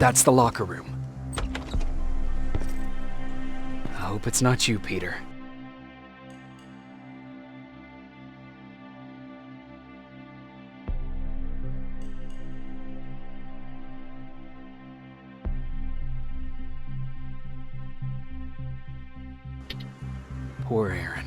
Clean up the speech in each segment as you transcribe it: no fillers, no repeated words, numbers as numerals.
That's the locker room. I hope it's not you, Peter. Poor Aaron.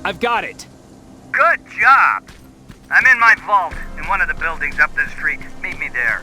I've got it! Good job! I'm in my vault in one of the buildings up the street. Meet me there.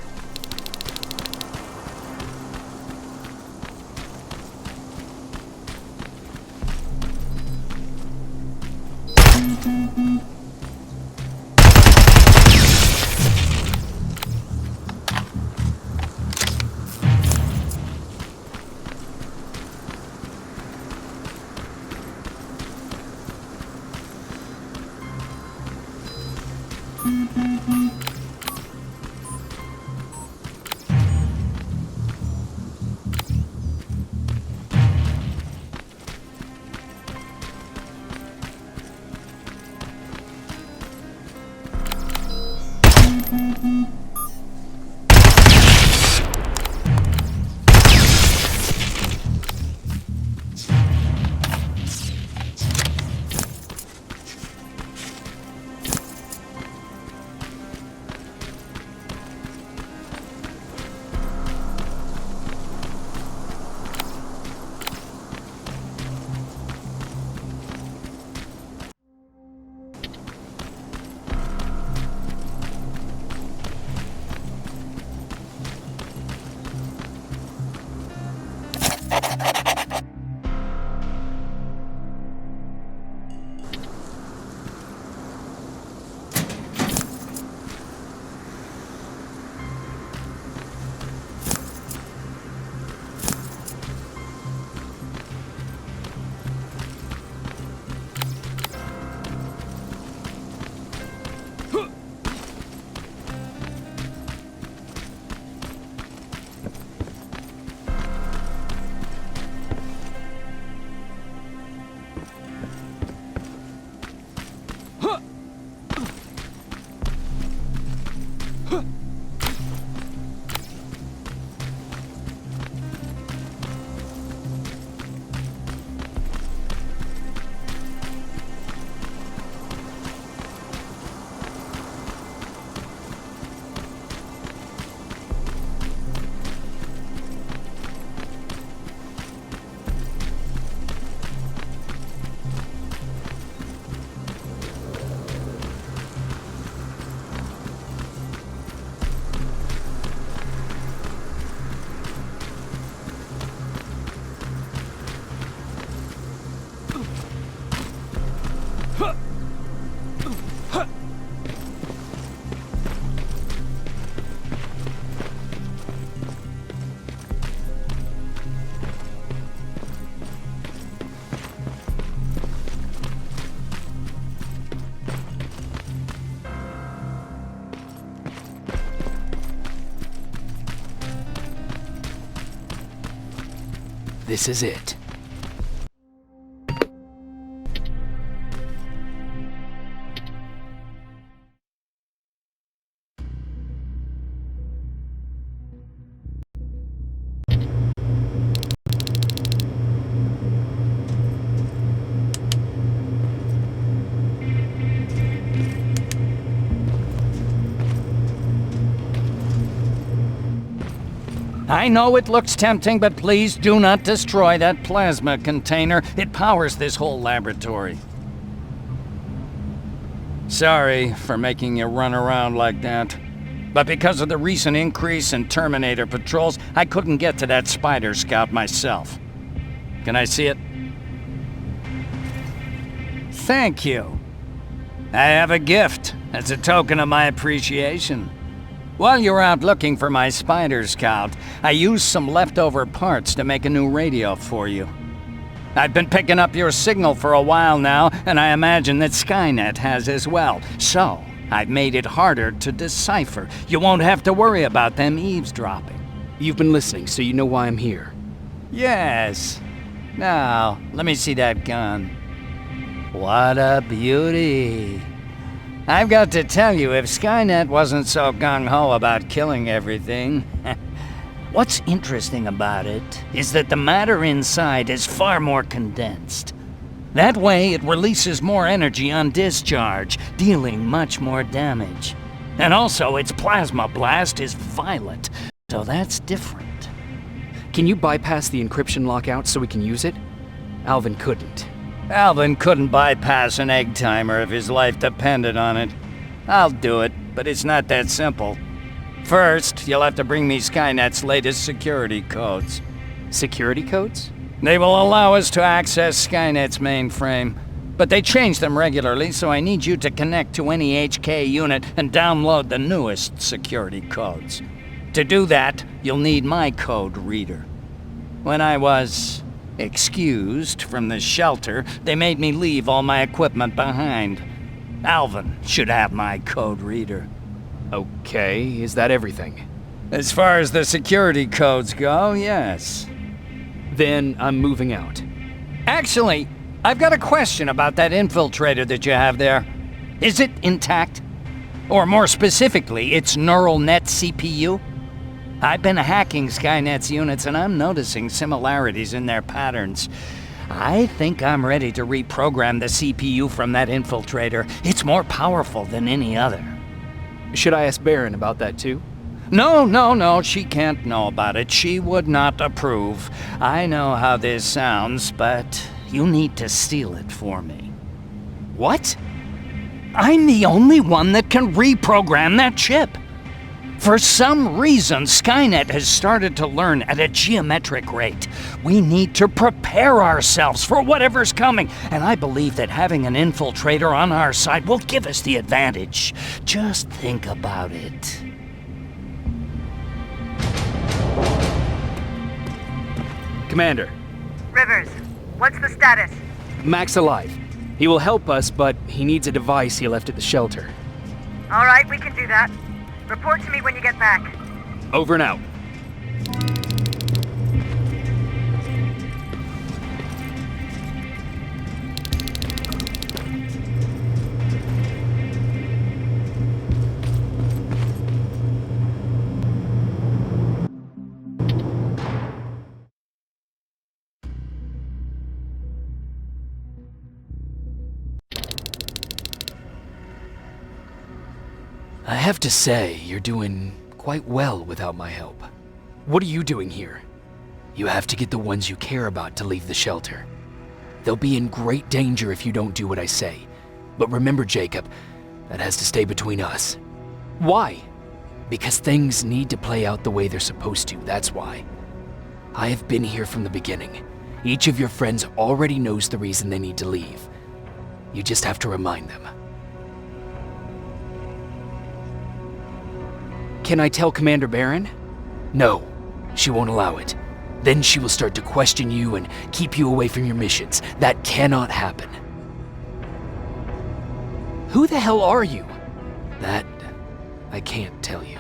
This is it. I know it looks tempting, but please do not destroy that plasma container. It powers this whole laboratory. Sorry for making you run around like that. But because of the recent increase in Terminator patrols, I couldn't get to that Spider Scout myself. Can I see it? Thank you. I have a gift as a token of my appreciation. While you were out looking for my Spider Scout, I used some leftover parts to make a new radio for you. I've been picking up your signal for a while now, and I imagine that Skynet has as well. So, I've made it harder to decipher. You won't have to worry about them eavesdropping. You've been listening, so you know why I'm here. Yes. Now, let me see that gun. What a beauty. I've got to tell you, if Skynet wasn't so gung-ho about killing everything... What's interesting about it is that the matter inside is far more condensed. That way, it releases more energy on discharge, dealing much more damage. And also, its plasma blast is violent, so that's different. Can you bypass the encryption lockout so we can use it? Alvin couldn't. Alvin couldn't bypass an egg timer if his life depended on it. I'll do it, but it's not that simple. First, you'll have to bring me Skynet's latest security codes. Security codes? They will allow us to access Skynet's mainframe, but they change them regularly, so I need you to connect to any HK unit and download the newest security codes. To do that, you'll need my code reader. When I was excused from the shelter, they made me leave all my equipment behind. Alvin should have my code reader. Okay, is that everything? As far as the security codes go, yes. Then I'm moving out. Actually, I've got a question about that infiltrator that you have there. Is it intact? Or more specifically, its neural net CPU? I've been hacking Skynet's units and I'm noticing similarities in their patterns. I think I'm ready to reprogram the CPU from that infiltrator. It's more powerful than any other. Should I ask Baron about that too? No, she can't know about it. She would not approve. I know how this sounds, but you need to steal it for me. What? I'm the only one that can reprogram that chip. For some reason, Skynet has started to learn at a geometric rate. We need to prepare ourselves for whatever's coming, and I believe that having an infiltrator on our side will give us the advantage. Just think about it. Commander, Rivers, what's the status? Mac's alive. He will help us, but he needs a device he left at the shelter. All right, we can do that. Report to me when you get back. Over and out. I have to say, you're doing quite well without my help. What are you doing here? You have to get the ones you care about to leave the shelter. They'll be in great danger if you don't do what I say. But remember, Jacob, that has to stay between us. Why? Because things need to play out the way they're supposed to, that's why. I have been here from the beginning. Each of your friends already knows the reason they need to leave. You just have to remind them. Can I tell Commander Barron? No, she won't allow it. Then she will start to question you and keep you away from your missions. That cannot happen. Who the hell are you? That, I can't tell you.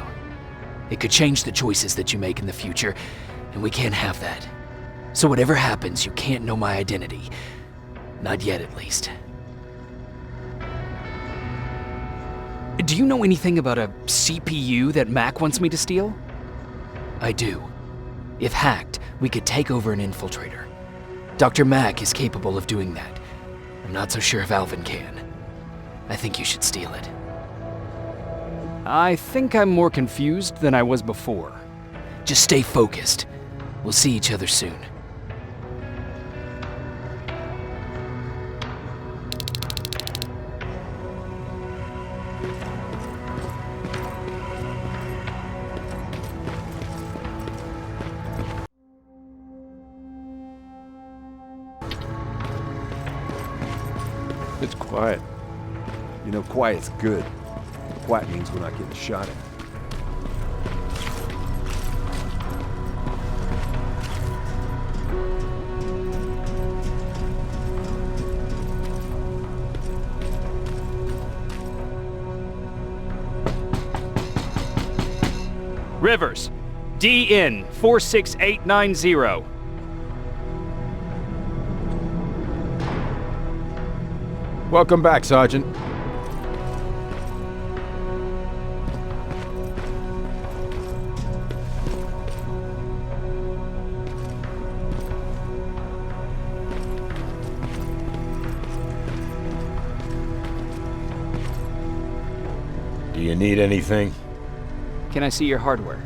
It could change the choices that you make in the future, and we can't have that. So whatever happens, you can't know my identity. Not yet, at least. Do you know anything about a CPU that Mac wants me to steal? I do. If hacked, we could take over an infiltrator. Dr. Mac is capable of doing that. I'm not so sure if Alvin can. I think you should steal it. I think I'm more confused than I was before. Just stay focused. We'll see each other soon. It's quiet. You know, quiet's good. Quiet means we're not getting shot at. Rivers, DN 46890. Welcome back, Sergeant. Do you need anything? Can I see your hardware?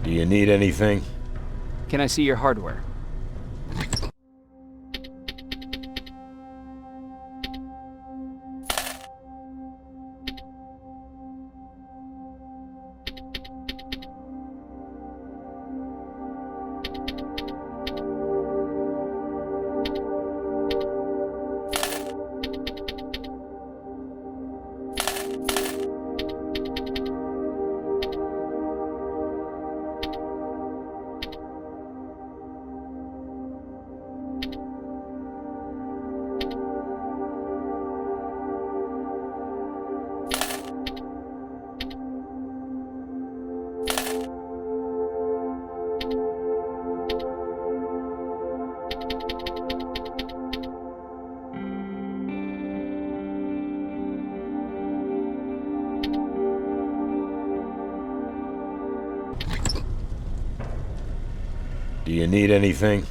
Do you need anything? Can I see your hardware? Do you need anything?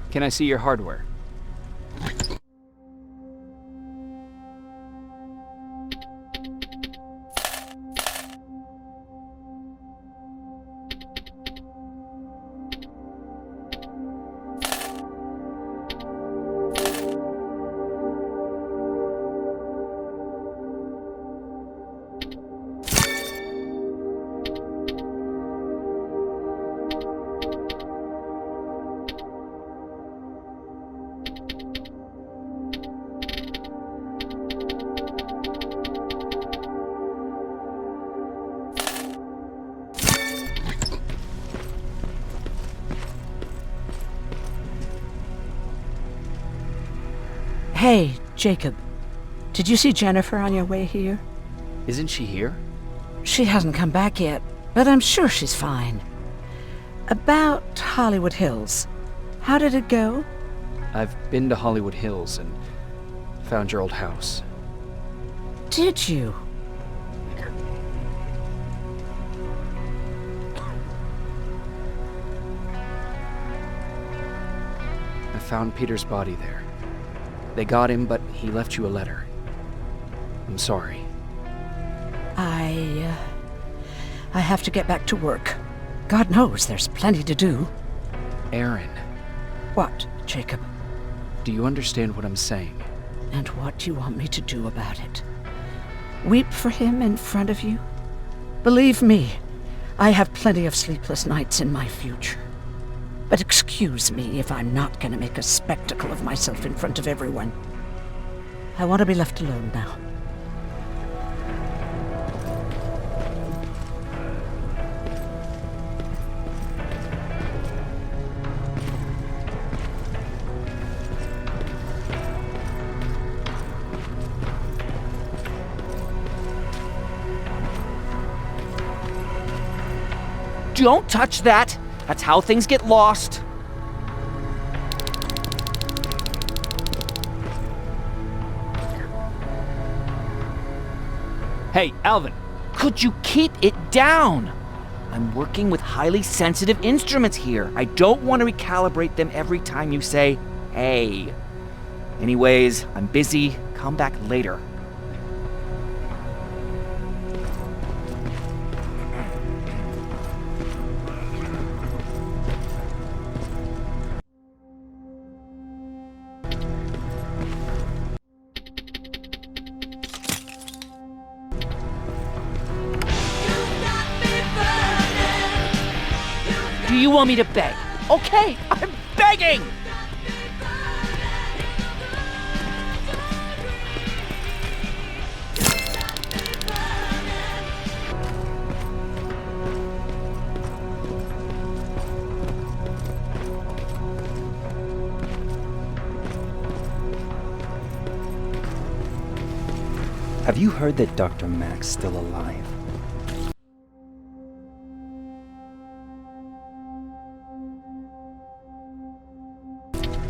Can I see your hardware? Hey, Jacob. Did you see Jennifer on your way here? Isn't she here? She hasn't come back yet, but I'm sure she's fine. About Hollywood Hills. How did it go? I've been to Hollywood Hills and found your old house. Did you? I found Peter's body there. They got him, but he left you a letter. I'm sorry. I have to get back to work. God knows there's plenty to do. Aaron, What, Jacob? do you understand what I'm saying? And what do you want me to do about it? Weep for him in front of you? Believe me, I have plenty of sleepless nights in my future. But excuse me if I'm not going to make a spectacle of myself in front of everyone. I want to be left alone now. Don't touch that! That's how things get lost. Hey, Alvin. Could you keep it down? I'm working with highly sensitive instruments here. I don't want to recalibrate them every time you say, hey. Anyways, I'm busy. Come back later. Do you want me to beg? Okay, I'm begging! Have you heard that Dr. Mack's still alive?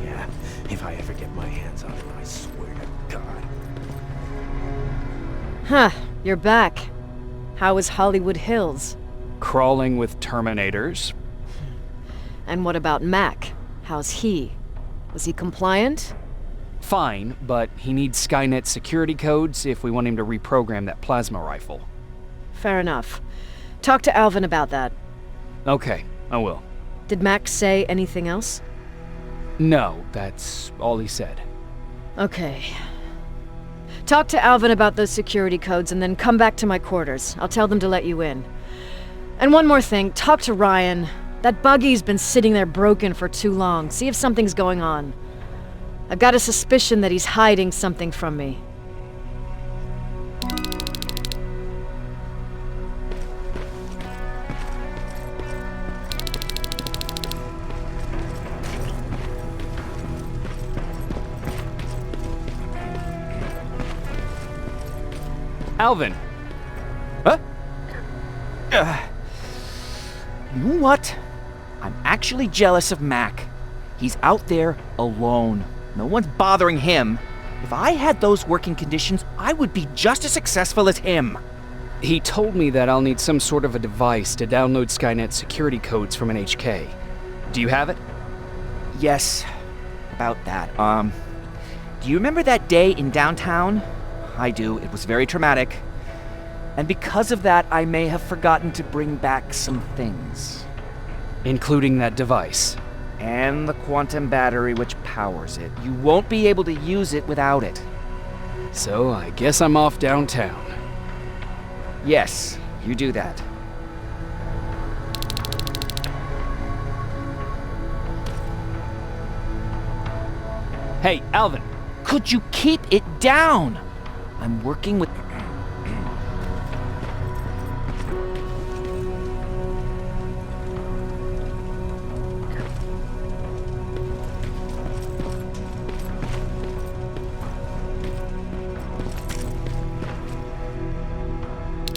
Yeah, if I ever get my hands on him, I swear to God. Huh, you're back. How was Hollywood Hills? Crawling with Terminators. And what about Mac? How's he? Was he compliant? Fine, but he needs Skynet security codes if we want him to reprogram that plasma rifle. Fair enough. Talk to Alvin about that. Okay, I will. Did Mac say anything else? No, that's all he said. Okay. Talk to Alvin about those security codes and then come back to my quarters. I'll tell them to let you in. And one more thing, talk to Ryan. That buggy's been sitting there broken for too long. See if something's going on. I've got a suspicion that he's hiding something from me. Alvin! Huh? You know what? I'm actually jealous of Mac. He's out there alone. No one's bothering him. If I had those working conditions, I would be just as successful as him. He told me that I'll need some sort of a device to download Skynet security codes from an HK. Do you have it? Yes, about that. Do you remember that day in downtown? I do. It was very traumatic. And because of that, I may have forgotten to bring back some things. Including that device. And the quantum battery which powers it. You won't be able to use it without it. So I guess I'm off downtown. Yes, you do that. Hey, Alvin! Could you keep it down? I'm working with...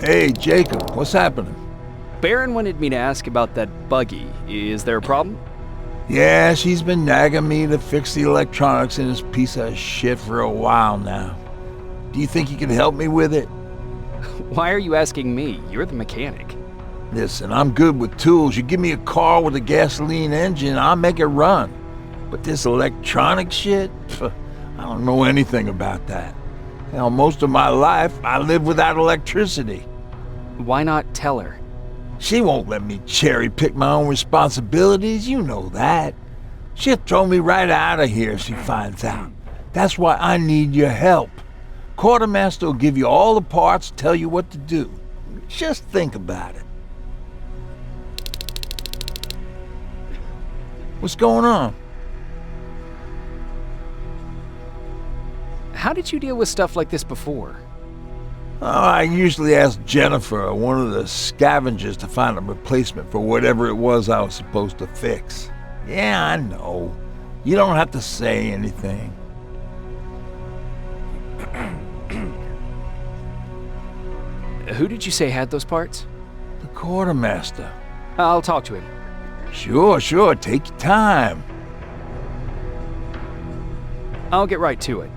Hey, Jacob, what's happening? Baron wanted me to ask about that buggy. Is there a problem? Yeah, she's been nagging me to fix the electronics in this piece of shit for a while now. Do you think you can help me with it? Why are you asking me? You're the mechanic. Listen, I'm good with tools. You give me a car with a gasoline engine, I'll make it run. But this electronic shit? I don't know anything about that. Hell, most of my life, I lived without electricity. Why not tell her? She won't let me cherry-pick my own responsibilities, you know that. She'll throw me right out of here if she finds out. That's why I need your help. Quartermaster will give you all the parts, tell you what to do. Just think about it. What's going on? How did you deal with stuff like this before? Oh, I usually ask Jennifer or one of the scavengers to find a replacement for whatever it was I was supposed to fix. Yeah, I know. You don't have to say anything. Who did you say had those parts? The quartermaster. I'll talk to him. Sure, take your time. I'll get right to it.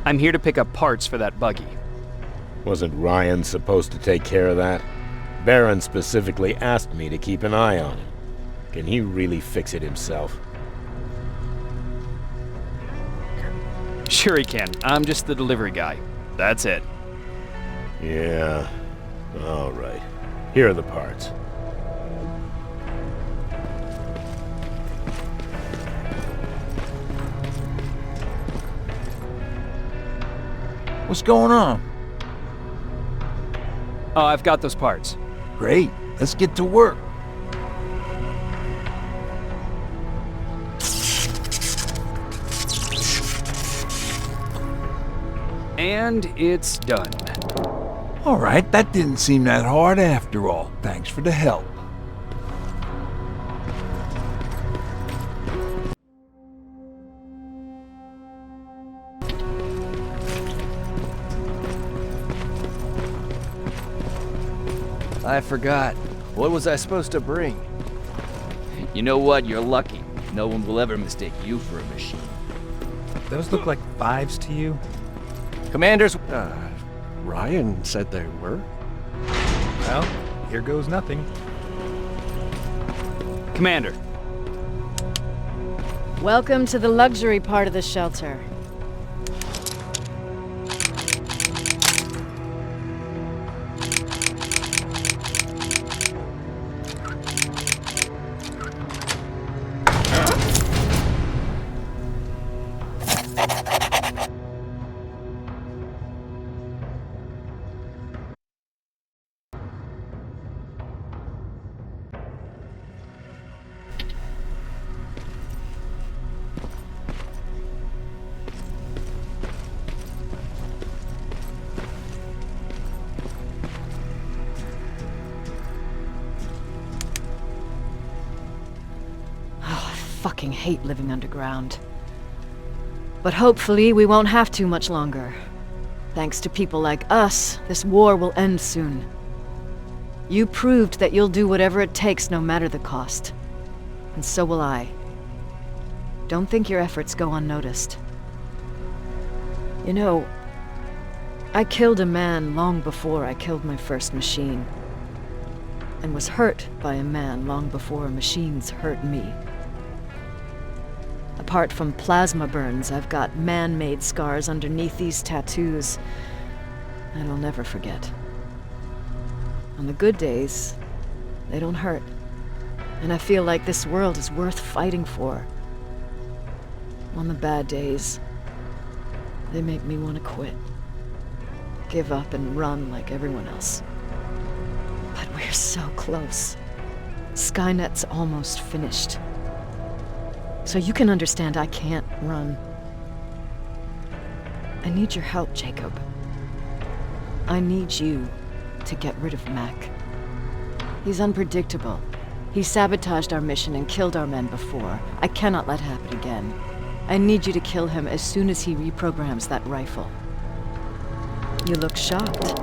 I'm here to pick up parts for that buggy. Wasn't Ryan supposed to take care of that? Baron specifically asked me to keep an eye on him. Can he really fix it himself? Sure he can. I'm just the delivery guy. That's it. Yeah. All right. Here are the parts. What's going on? Oh, I've got those parts. Great. Let's get to work. And it's done. All right, that didn't seem that hard after all. Thanks for the help. I forgot. What was I supposed to bring? You know what? You're lucky. No one will ever mistake you for a machine. Those look like 5s to you? Commanders... Ryan said they were. Well, here goes nothing. Commander. Welcome to the luxury part of the shelter. I fucking hate living underground. But hopefully we won't have to much longer. Thanks to people like us, this war will end soon. You proved that you'll do whatever it takes no matter the cost. And so will I. Don't think your efforts go unnoticed. You know, I killed a man long before I killed my first machine. And was hurt by a man long before machines hurt me. Apart from plasma burns, I've got man-made scars underneath these tattoos that I'll never forget. On the good days, they don't hurt. And I feel like this world is worth fighting for. On the bad days, they make me want to quit. Give up and run like everyone else. But we're so close. Skynet's almost finished. So you can understand I can't run. I need your help, Jacob. I need you to get rid of Mac. He's unpredictable. He sabotaged our mission and killed our men before. I cannot let it happen again. I need you to kill him as soon as he reprograms that rifle. You look shocked.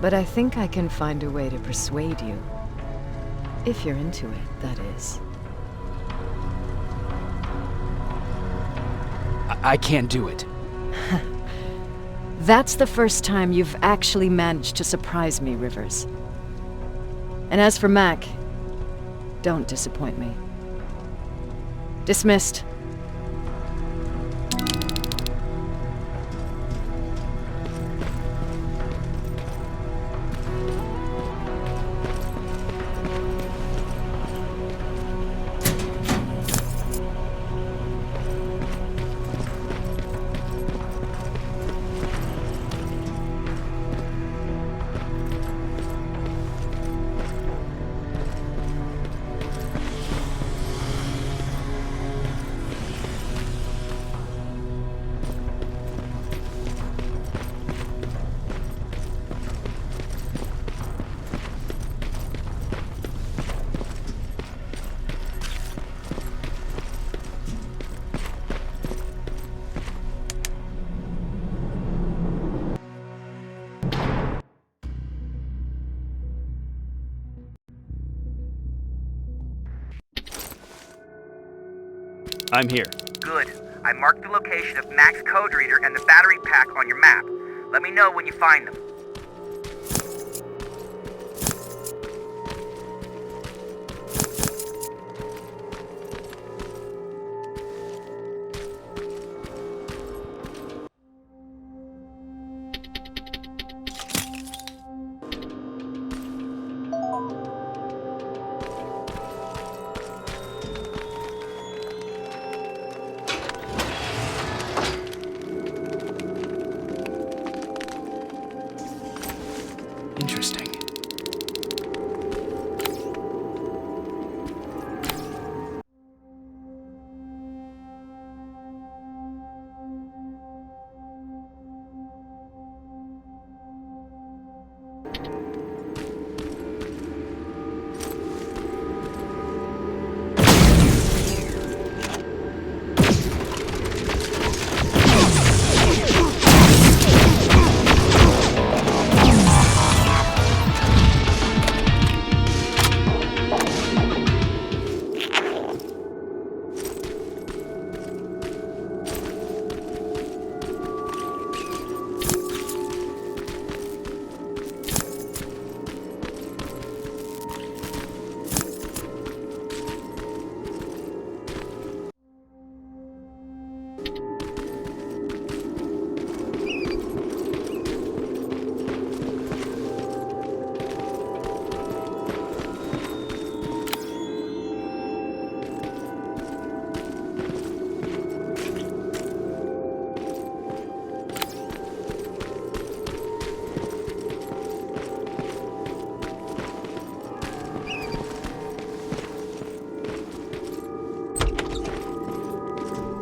But I think I can find a way to persuade you. If you're into it, that is. I can't do it. That's the first time you've actually managed to surprise me, Rivers. And as for Mac, don't disappoint me. Dismissed. I'm here. Good. I marked the location of Mac's code reader and the battery pack on your map. Let me know when you find them. Interesting.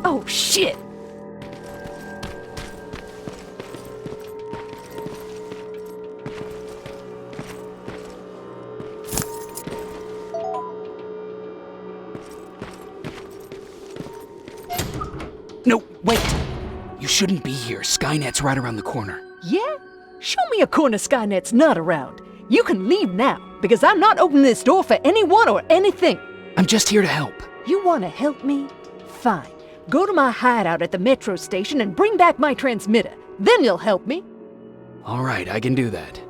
Oh, shit! No, wait! You shouldn't be here. Skynet's right around the corner. Yeah? Show me a corner Skynet's not around. You can leave now, because I'm not opening this door for anyone or anything. I'm just here to help. You want to help me? Fine. Go to my hideout at the metro station and bring back my transmitter. Then you'll help me. All right, I can do that.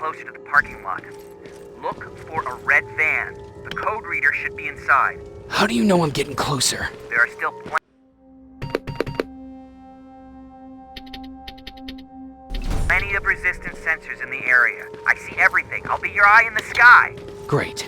closer to the parking lot. Look for a red van. The code reader should be inside. How do you know I'm getting closer? There are still plenty of resistance sensors in the area. I see everything. I'll be your eye in the sky. Great.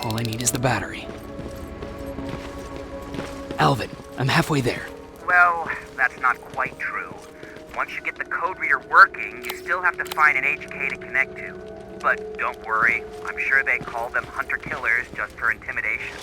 All I need is the battery. Alvin, I'm halfway there. Well, that's not quite true. Once you get the code reader working, you still have to find an HK to connect to. But don't worry, I'm sure they call them hunter-killers just for intimidation.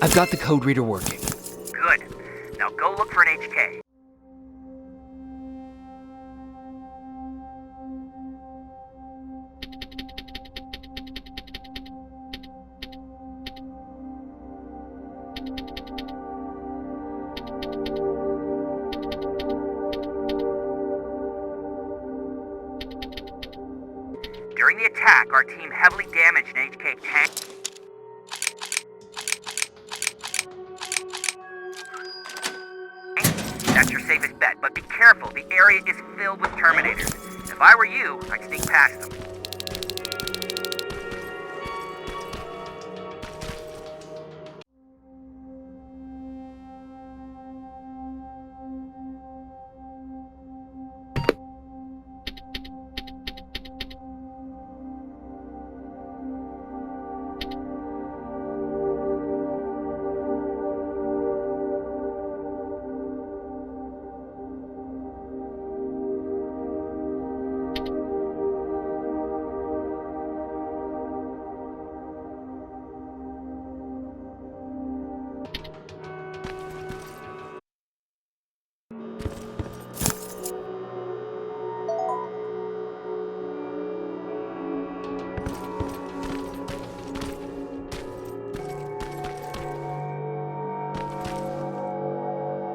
I've got the code reader working. Good. Now go look for an HK. During the attack, our team heavily damaged an HK tank. That's your safest bet, but be careful. The area is filled with Terminators. If I were you, I'd sneak past them.